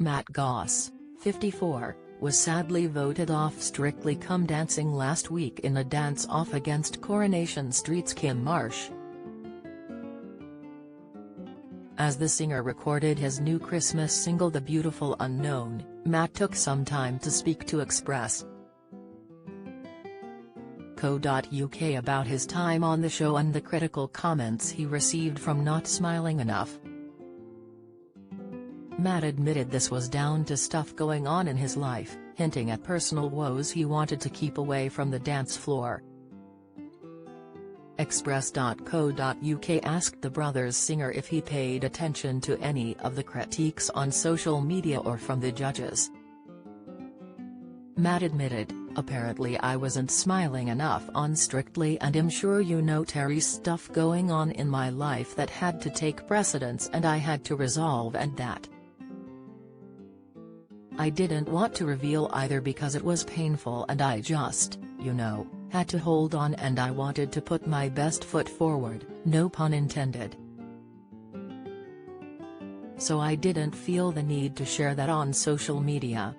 Matt Goss, 54, was sadly voted off Strictly Come Dancing last week in a dance-off against Coronation Street's Kim Marsh. As the singer recorded his new Christmas single The Beautiful Unknown, Matt took some time to speak to Express.co.uk about his time on the show and the critical comments he received from not smiling enough. Matt admitted this was down to stuff going on in his life, hinting at personal woes he wanted to keep away from the dance floor. Express.co.uk asked the Brothers singer if he paid attention to any of the critiques on social media or from the judges. Matt admitted, "Apparently I wasn't smiling enough on Strictly, and I'm sure you know Terry's stuff going on in my life that had to take precedence and I had to resolve, and that I didn't want to reveal either because it was painful and I just, had to hold on, and I wanted to put my best foot forward, no pun intended. So I didn't feel the need to share that on social media."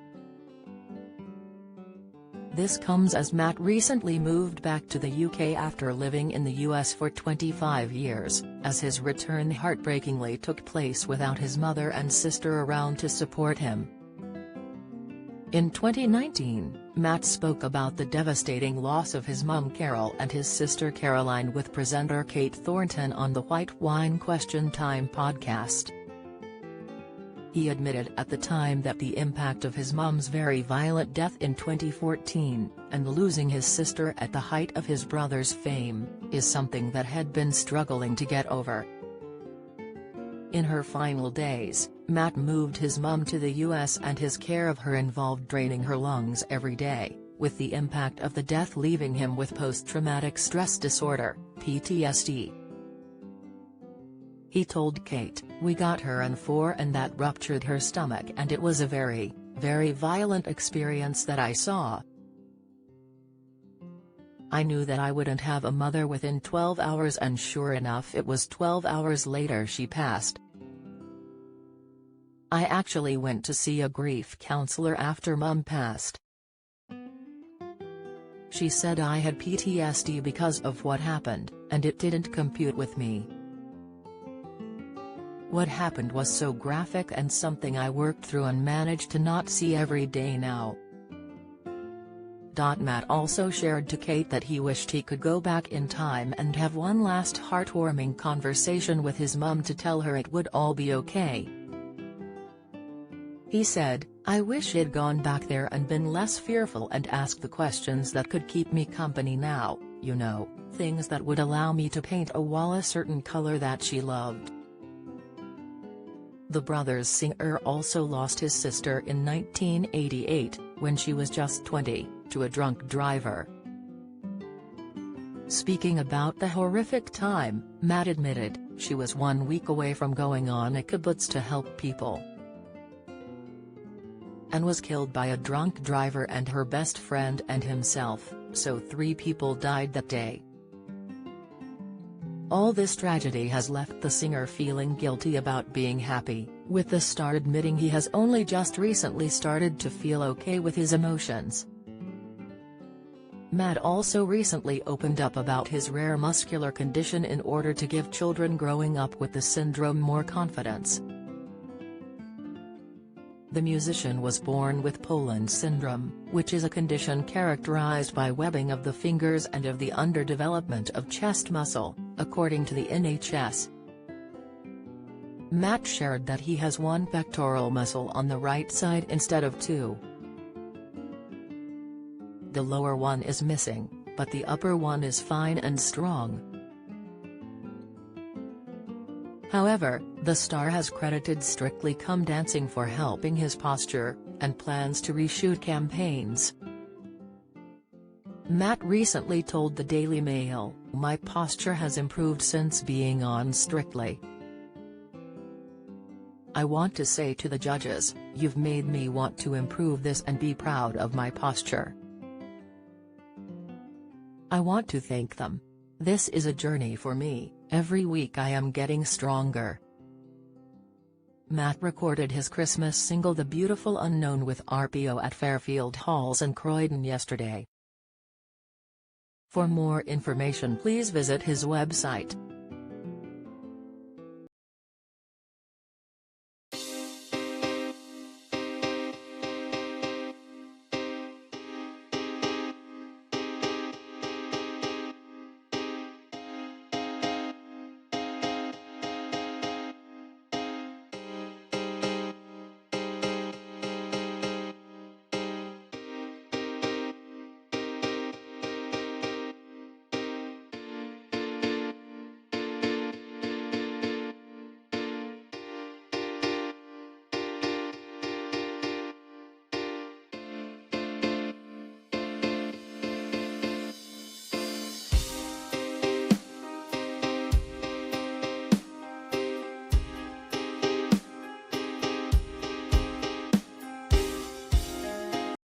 This comes as Matt recently moved back to the UK after living in the US for 25 years, as his return heartbreakingly took place without his mother and sister around to support him. In 2019, Matt spoke about the devastating loss of his mum Carol and his sister Caroline with presenter Kate Thornton on the White Wine Question Time podcast. He admitted at the time that the impact of his mum's very violent death in 2014, and losing his sister at the height of his brother's fame, is something that had been struggling to get over. In her final days, Matt moved his mum to the US, and his care of her involved draining her lungs every day, with the impact of the death leaving him with post-traumatic stress disorder, PTSD. He told Kate, "We got her on 4 and that ruptured her stomach, and it was a very, very violent experience that I saw. I knew that I wouldn't have a mother within 12 hours, and sure enough it was 12 hours later she passed. I actually went to see a grief counselor after Mum passed. She said I had PTSD because of what happened, and it didn't compute with me. What happened was so graphic and something I worked through and managed to not see every day now." Matt also shared to Kate that he wished he could go back in time and have one last heartwarming conversation with his mum to tell her it would all be okay. He said, "I wish I'd gone back there and been less fearful and asked the questions that could keep me company now, things that would allow me to paint a wall a certain color that she loved." The Brothers singer also lost his sister in 1988, when she was just 20, to a drunk driver. Speaking about the horrific time, Matt admitted, "She was 1 week away from going on a kibbutz to help people, and was killed by a drunk driver and her best friend and himself, so 3 people died that day." All this tragedy has left the singer feeling guilty about being happy, with the star admitting he has only just recently started to feel okay with his emotions. Matt also recently opened up about his rare muscular condition in order to give children growing up with the syndrome more confidence. The musician was born with Poland syndrome, which is a condition characterized by webbing of the fingers and of the underdevelopment of chest muscle, according to the NHS. Matt shared that he has 1 pectoral muscle on the right side instead of 2. The lower one is missing, but the upper one is fine and strong. However, the star has credited Strictly Come Dancing for helping his posture, and plans to reshoot campaigns. Matt recently told the Daily Mail, "My posture has improved since being on Strictly. I want to say to the judges, you've made me want to improve this and be proud of my posture. I want to thank them. This is a journey for me, every week I am getting stronger." Matt recorded his Christmas single The Beautiful Unknown with RPO at Fairfield Halls in Croydon yesterday. For more information please visit his website.